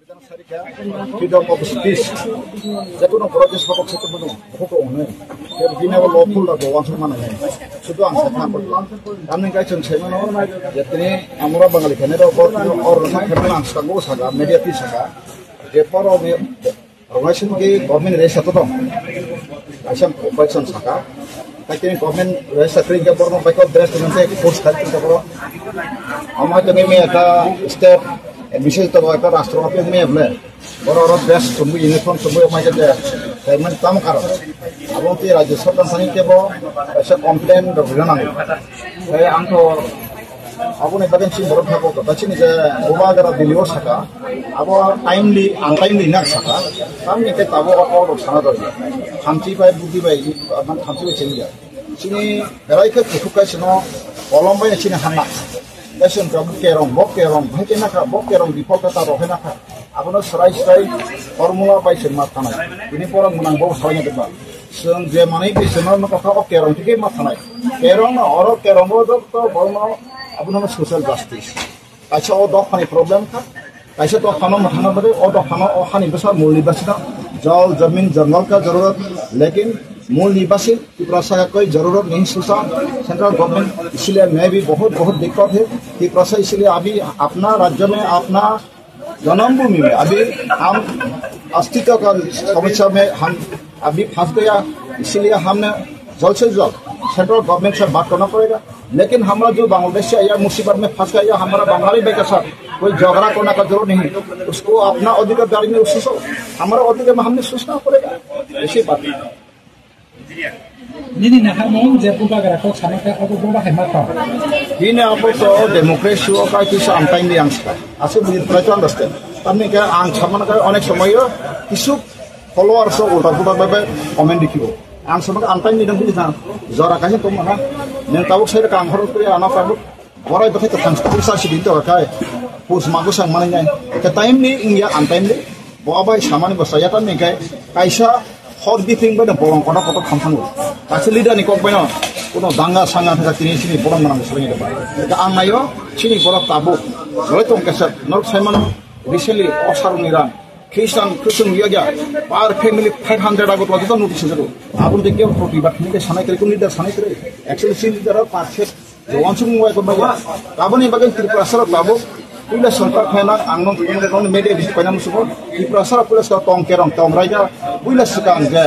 সংবিধান Sarika freedom of speech যেকোনো প্রদেশ হকক সেকোনো Hoco অনে বিনাव लफुल दा वांसु माने सुदु आं साथा पर आमनि गायसन सेमनो जेतने आमरा बांगाली खाने रो और साखरन आं सागो सागा मीडियाति सागा जे पर रंगासन के गवर्नमेंट रेस तो दं आसाम कॉर्पोरेशन सागा ताकि गवर्नमेंट रेस साख्रि के पर बाइक ड्रेस नसे फोर्स खाति तो आमा जने में का स्टेट विशेष तो का राष्ट्रपति में बले बरो ड्रेस समु यूनिफॉर्म समु माके जे पेमेंट काम कर अब ते राज्य सरकार सानि के बो ऐसा कंप्लेन द बिना है आं तो अब ने बगन सिंह बरो थाको तचिनि जे गोबागरा दिलिओ सका अब टाइमली अनटाइमली ना सका सामने के ताबो और साना दो खामची बाय बुद्धि बाय मान खामची बाय चलिया सिनि रायखो कुथुकासिनो कलम बाय सिनि हाना लेसन का बक केरम भाइके नाखा बक केरम बिफल कथा रहे नाखा आबनो सराय फर्मुला बाय समा थानाय बिनि पर मुनांगौ सरायनो दबा जों जे माने बेसनो कथा अ केरम थिके मा थानाय केरम और केरम तो बरनो आबनो सोशल जस्टिस आछा ओ दखानि प्रॉब्लम था कैसे तो खानो मथाना बदे ओ दखानो ओ खानि बसा मूल निवासी जल जमीन जंगल का जरूरत लेकिन मूल निवासी त्रिपुरा का कोई जरूरत नहीं सोचा सेंट्रल गवर्नमेंट इसलिए मैं भी बहुत दिक्कत है त्रिपुरा इसलिए अभी अपना राज्य में अपना जन्मभूमि में अभी हम अस्तित्व का समस्या में हम अभी फंस गया इसलिए हमने जल्द से जल्द सेंट्रल गवर्नमेंट से बात करना पड़ेगा लेकिन हमारा जो बांग्लादेश से या मुसीबत में फंस गया हमारा बंगाली भाई के साथ कोई झगड़ा करने का जरूरत नहीं उसको अपना अधिकार दारी में सोचो हमारा अधिकार में हमने सोचना पड़ेगा ऐसी बात Nini nak mong jepun ka gara kok sana ka aku bomba hemat ka. Ini apa so demokrasi o ka কিছু আনটাইমলি আংশটা আছে বুঝি ট্রাই টু আন্ডারস্ট্যান্ড আপনি কে আং সামনে কা অনেক সময় কিছু ফলোয়ার্স উল্টা পুল্টা ভাবে কমেন্ট লিখিব আং সামনে আনটাইমলি দম বুঝি না জরা কাছে তো মানা নে তাবক সাইরে কাম হরত করে আনা পাবো বড়াই দেখে তো ট্রান্সফার সাসি দিতে কায় পোস মাগো সাং মানে নাই কে টাইমলি ইয়া আনটাইমলি ববাই সামানি বসায়া তা নে কায় কাইসা हर बिथिं बाय बरं कटा कटा खामखाङो गासै लिडारनि कक बायनो कोनो दांगा सांगा थाखा तिनि सिनि बरं मानांगौ सलायनि दबा आं नायो सिनि बरं ताबो जय तम केसर नर्थ साइमन रिसेंटली असारनि रां ख्रिस्टान गया पर फैमिली 500 आगो तो नोटिस जरो आबुन देखे प्रतिबाद के सानाय करे लिडार सानाय करे एक्चुअली सिन लिडार पारसेट जवान सुमु वाय को बाया गाबनि बागै त्रिपुरा सर ताबो पुलिस सरकार फैना आंगन तुंगन मेडिया बिस पाइना मुसुबो त्रिपुरा सर पुलिस का टंग केरम तम राजा पुलिस का जे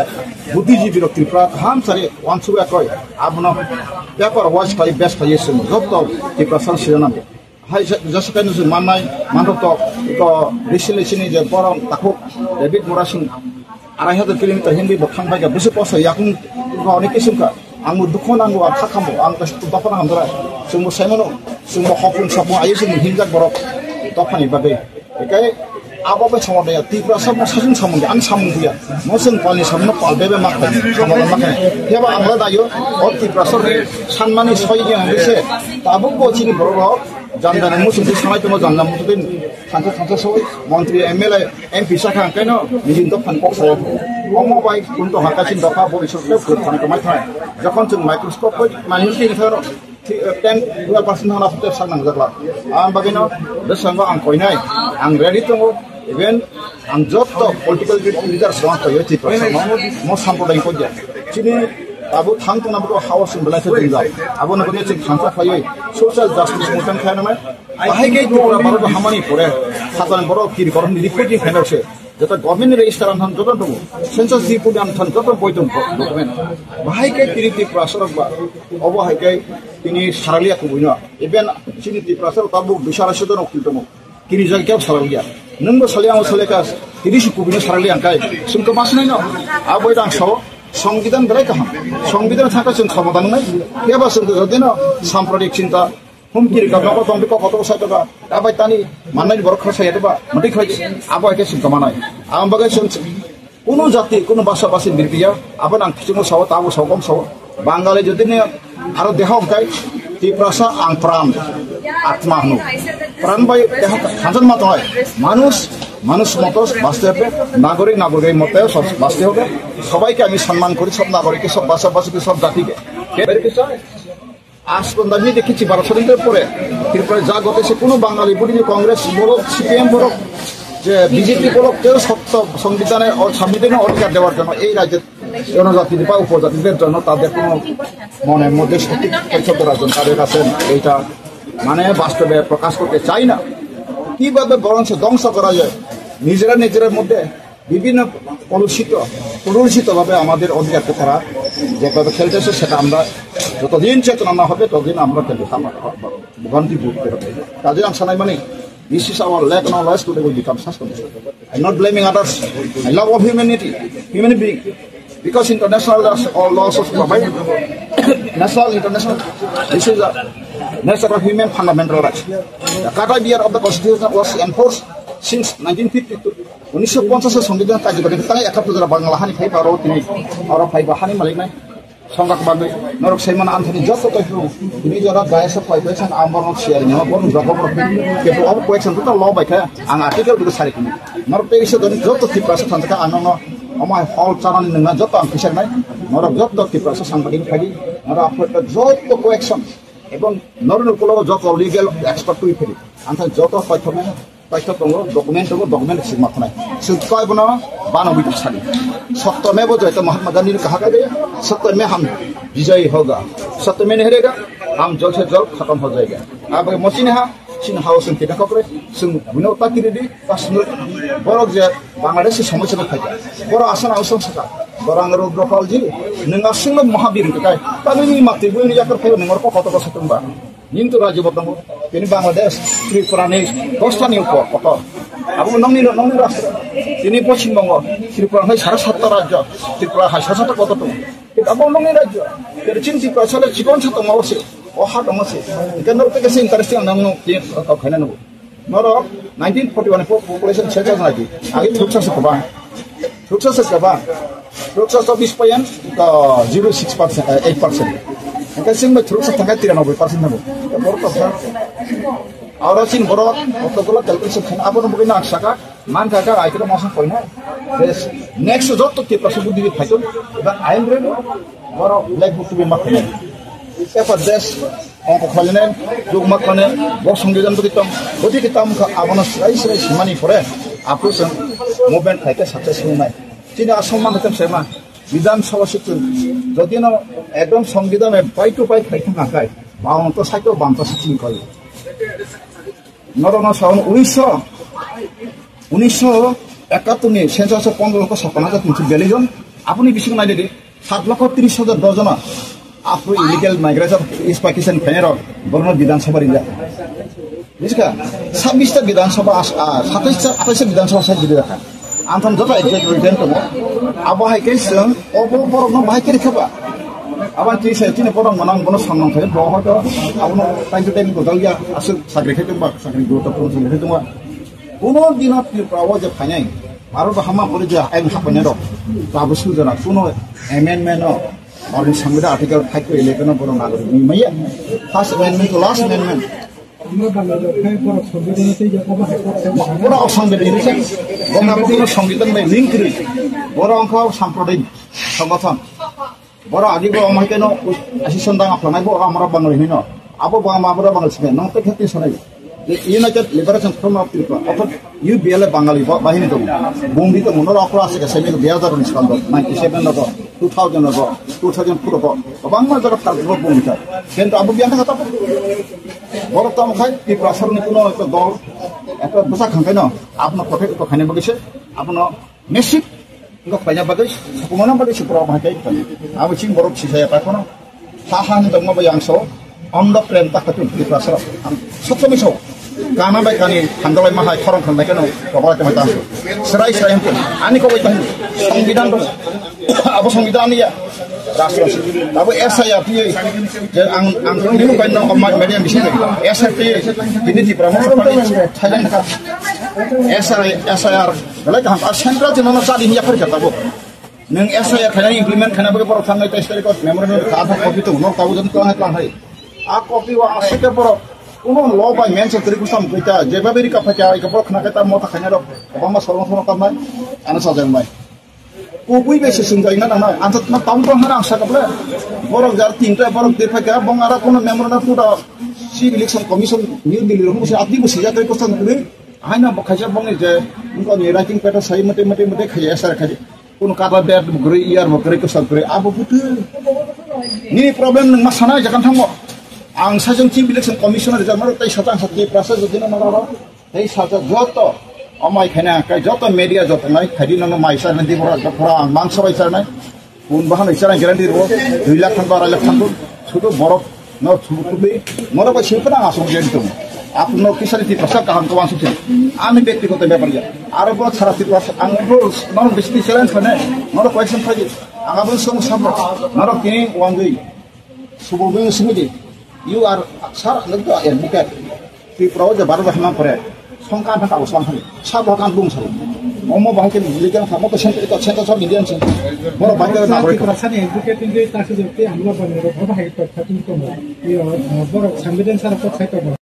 बुद्धिजीवी रो त्रिपुरा हम सारे वानसुबा कय आबनो पेपर वाच फाइ बेस्ट फाइ सुन जब तो त्रिपुरा सर सिरना हाय जस काइन सुन माननाय मानरत तो रिसिलेसिनि जे बरम ताखो डेभिड मोरासिं 2,500 किलोमीटर हिंदी बखां बागा बिसे पस याकुं अनेक किसिमका आंबो दुखु नांगौ आ थाखामो आं दफाना हामदरा जोंबो साइमनो जोंबो हपुन सापु आयो जों हिंजाक बरक दफानि बागै एकाय आबाबो समादया त्रिपुरा सब साजों सामोंगे आं सामोंगैया मोसों पालनि सामनो पालबेबे माखाय समादन माखाय हेबा आंला दायो अ त्रिपुरा सब सानमानि सयगे आंबेसे ताबो कोचिनि बरक जानदाने मोसों सानाय दङ जानना मुथुदिन सानथा सय मन्त्रि एमएलए एमपि साखा कायनो निजिन दफान पक्ष Omo baik untuk hakasin doka borisok ke pan kemai thai. Jakon chung microscope mani ti tharo 10-12% hana futer sanang jakla. Am bagino besanggo ang koinai. Ang ready to even ang job to political leaders want to yeti person mo samprodai ko ja. Chini abu thang to nabu house in belai thing jai. Abu na kone ching thangsa phai social justice movement khai na mai. Bahai ke to baro hamani pore. Sajan baro kiri korom reporting final se. जब government register आन जब दो census report आन जब बयदों document बाहाय के तिरिति प्रासरक बा अबो हाय के तिनि सारालिया को बुइनो इभेन सिनिति प्रासर ताबु बिसारासो दन अकिलतमो किनि जायगायाव सारालिया नंगो सालियाव सालेका तिरिसि कुबिनो सारालिया काय सुंको मासनाय न आबो दां साव संविधान बेलाय काहाम संविधान थाका जों समाधान नाय केबा जों जदिनो साम्प्रदायिक चिन्ता हुमकिरि का नको दं बिको फटो साइटबा आबाय तानि माननाय बर खरसाय दबा मथि खय आबाय के सिम कमानाय आं बगै सुन कोनो जाति कोनो भाषा भाषी बिरबिया आबन आं खिचुङो साव ताबो सावगम साव बांगाली जदिने आरो देहाव गाय त्रिपुरासा आं प्राण आत्मा हनु प्राण बाय देहा खानजन मातय মানুষ মত বাঁচতে হবে নাগরিক মতে সব বাঁচতে হবে সবাইকে আমি সম্মান করি সব নাগরিককে সব ভাষাভাষীকে সব জাতিকে আজ পর্যন্ত আমি দেখেছি 12 স্বাধীনতার পরে ত্রিপুরায় যা ঘটেছে কোনো বাঙালি বলি কংগ্রেস বড় সিপিএম বড় যে বিজেপি বলকেও সত্য সংবিধানের অধিকার দেওয়ার জন্য এই রাজ্যের জনজাতি বা উপজাতিদের জন্য তাদের কোনো মনের মধ্যে সঠিক তথ্য দেওয়ার জন্য তাদের কাছে এইটা মানে বাস্তবে প্রকাশ করতে চাই না। কিভাবে বরঞ্চ ধ্বংস করা যায় নিজেদের মধ্যে বিভিন্ন প্রদূষিতভাবে আমাদের অধিকারকে তারা যেভাবে খেলতেছে সেটা আমরা যতদিন চেতনা না হবে ততদিন আমরা খেলতে ভোগান্তি ভুগতে হবে। কাজে আমি সানাই মানে this is our lack of knowledge today will become sustainable. I'm not blaming others. I love of human being. Because international laws of provide national, international, this is a nature of human fundamental rights. The Carta Beer of the Constitution was enforced since 1952. 1950 সংবিধান কার্যকরী তাই 71 বাংলা হানি ফাইবা আরো তিনি আরো ফাইবা হানি মালিক নাই সংগ্রাম বাগৈ নরক সাইমান আনথনি যত তথ্য তিনি যারা গায়সা ফাইবেশন আমবরন শেয়ার নিয়া বরন জগবর কেটো অব কোয়েকশন তো ল বাইখা আং আর্টিকেল দুটো সারিকিনি নরক পেরিসে দনি যত টিপ্রাস থানকা আনন আমায় হল চানানি নঙ্গা যত আং কিসার নাই নরক যত টিপ্রাস সাংবাদিক ফাইদি নরক আফ্রিকা যত কোয়েকশন এবং নরন কুলো যত লিগ্যাল এক্সপার্ট তুই ফেরি আনথা যত তথ্য डॉक्यूमेंट से माथनाय सुखय बना बानवित साली सत्य में वो जो महात्मा गांधी ने कहा गया सत्य में हम विजयी होगा सत्य में नहीं रहेगा हम जल्द से जल्द खत्म हो जाएगा अब मसीने हा सिन हाउस के खबरे सुन विनोता की रेडी पासनो बरक जे बांग्लादेश समस्या में फाइदा बर आसन आवश्यक सका बरांग रुद्रपाल जी नंगा सिंह महावीर के काय तामिनी माति बुनि जाकर फाइदा नंगर को कत सतुंबा Yintu Raja Botamo, ini Bangladesh, Tripurani, Bostani Upo, Abu Nongni Rastra, ini Pochin Bongo, Tripura Hai Sarasata Raja, Tripura Hai Sarasata Kototum, Abu Nongni Raja, the Chinti Prasala Chikon Satomose, or Hatomose, you cannot take a same interesting Nano of Hanano. Noro, 1941 population settled like it, I took us a Kaban, took us of this point, 0.6%, 8%. Kasi may truk sa tangay tiran ako para sinabo. Borot ka. Ahora sin borot, otogola calculation khan abo no bugina aksaka man kaka ay kira masan point na. This next jot to ke pasu budi phaito. But I am ready. Borot black book to be makne. Epa des onko khalne jog makne bok সংবিধান budi kitam ka abono sai simani pore approach movement thaike successful nai. Chini asomman hotem sema বিধানসভা সিটুন যদি না একদম সংবিধানে পাই two পাই খাইতে না খায় বাউন্ত cycle বান্ত sitting করে নরনা সাউন 1971 সেন্সাসে 15,56,342 জন আপনি বিশেষ নাই দিদি 7,30,000 ডজন আপনি ইলিগাল মাইগ্রেশন ইস পাকিস্তান ফেনের বর্ণ বিধানসভা রিজা বুঝকা 26টা বিধানসভা 27টা বিধানসভা সাইজ দিদি রাখা Anton jota executive event ko abo hai ke sung obo borok no bai kiri khaba aban ti se tine borok manang bono samnang thai bo ho to abono time ko dalya asu sakri khaitu ba sakri go to pon sakri khaitu ba kono dina pi prawo je phanai aro ba hama pore je aim hapane ro tabu su jana kono amendment no or samvida article 5 ko 11 no bono nagori ni maiya first amendment to last amendment বড় সংবিধান বঙ্গবন্ধু সংবিধান by link করি বড় অঙ্ক সাম্প্রদায়িক সংগঠন বড় আগে আমাকে আসিসন্দাং আপনার বড় আমরা বাঙালি ন আবো আমরা বাঙালি ছিলেন নতে ক্ষেত্রে শোনাই United liberation front of people অর্থাৎ ইউবিএল বাঙালি বাহিনী দল বঙ্গিত মনের অক্র আছে সেমি 2000 সাল 97 নব 2000 নব 2004 বাংলা জগৎ কাজ বঙ্গিত কিন্তু আবু বিয়ান কথা বড় তো আমাকে এই প্রশাসনিক কোনো একটা দল একটা পোশাক খাঙ্কাই ন আপনার প্রফেক্ট তো খাইনে বগেছে আপনার মেসিক ఇంకా పైన బగై సకుమన బగై సుప్ర భాకే আবু চিং বড় ছিসায়া পাখনো সাহান দংমা বায়াংসো অন্ড প্রেম তাকাতু প্রশাসন সবসময় কানা বাই কানি হান্দালাই মাহাই খরং খান্দাই কেন কবলাতে মাইতা সেরাই সেরাই আনি কবাই তাহি সংবিধান দং আবু সংবিধান নিয়া রাষ্ট্র আবু এসআইআর পি যে আং নিউ বাইন অমাই মিডিয়াম বিশে এসআইআর বিনি প্রমোট থাইল্যান্ড কা এসআইআর বলে কাম আর সেন্ট্রাল জেনারেল সাদি নিয়া ফের কাতাবো নং এসআইআর খানা ইমপ্লিমেন্ট খানা বগে পর থাঙ্গাই টেস্টারি কো মেমোরেন্ডাম কাথা কপি তো নো কাবু জন তো হাই ক্লাহাই আ কপি ওয়া আসকে পর কোনো ল বাই মেনশন করি কুসাম কইতা যেভাবে রিকা ফাকা এই কপর খানা কাতা মতা খানা রব বামা সরমথন কামাই আনা সাজাং বাই কুবুই বেশি সুন্দর না না আন্তত না টাউন হারা আশা কবলে বড় যার তিনটা বড় দেখাকা বঙ্গারা কোন মেমোরেন্ডাম পুরা সি ইলেকশন কমিশন নিউ দিল্লি রকম সে আদি বসে যাতে কোস্তান করে Hanya bekerja bang je, engkau ni writing paper saya mati kerja asal kerja. Pun kata dia bergeri iar bergeri kesal bergeri apa betul. Ni problem nang masana jangan tanggo. Ang sajeng chief election commissioner jamar tai satang satki proses jadi nama orang. Tai saja joto. Amai kena kai joto media joto nai khadi nang maisa nanti pura mangsa baisa nai. Pun bahan icara garanti ro 2 lakh tang 2 lakh tang sudah borok no sudah mora ba siapa asong jadi tu. আপনার কিসারি প্রসাদ কাহান তো আসছে আমি ব্যক্তিগত ব্যাপার যা আর বড় সারা প্রসাদ আঙ্গুর নর বেশি চ্যালেঞ্জ মানে নর কোয়েশ্চন থাকে আগাবো সব সব নর কে ওয়াঙ্গই সুববে সুবজি ইউ আর সার লগতো এডভোকেট ত্রিপুরাও যে 12 বছর পরে সংখ্যা থাকা অবস্থান হয় সব হকান বুং সব অমো বাহাকে লিগাল খামো তো সেন্টার তো সেন্টার সব ইন্ডিয়ান সেন্টার বড় বাহাকে নাগরিক রাসানি এডভোকেট ইন যে তাসে যেতে আমরা বানিয়ে রব হাইট কথা তুমি তো বড় সংবিধান সারা কথা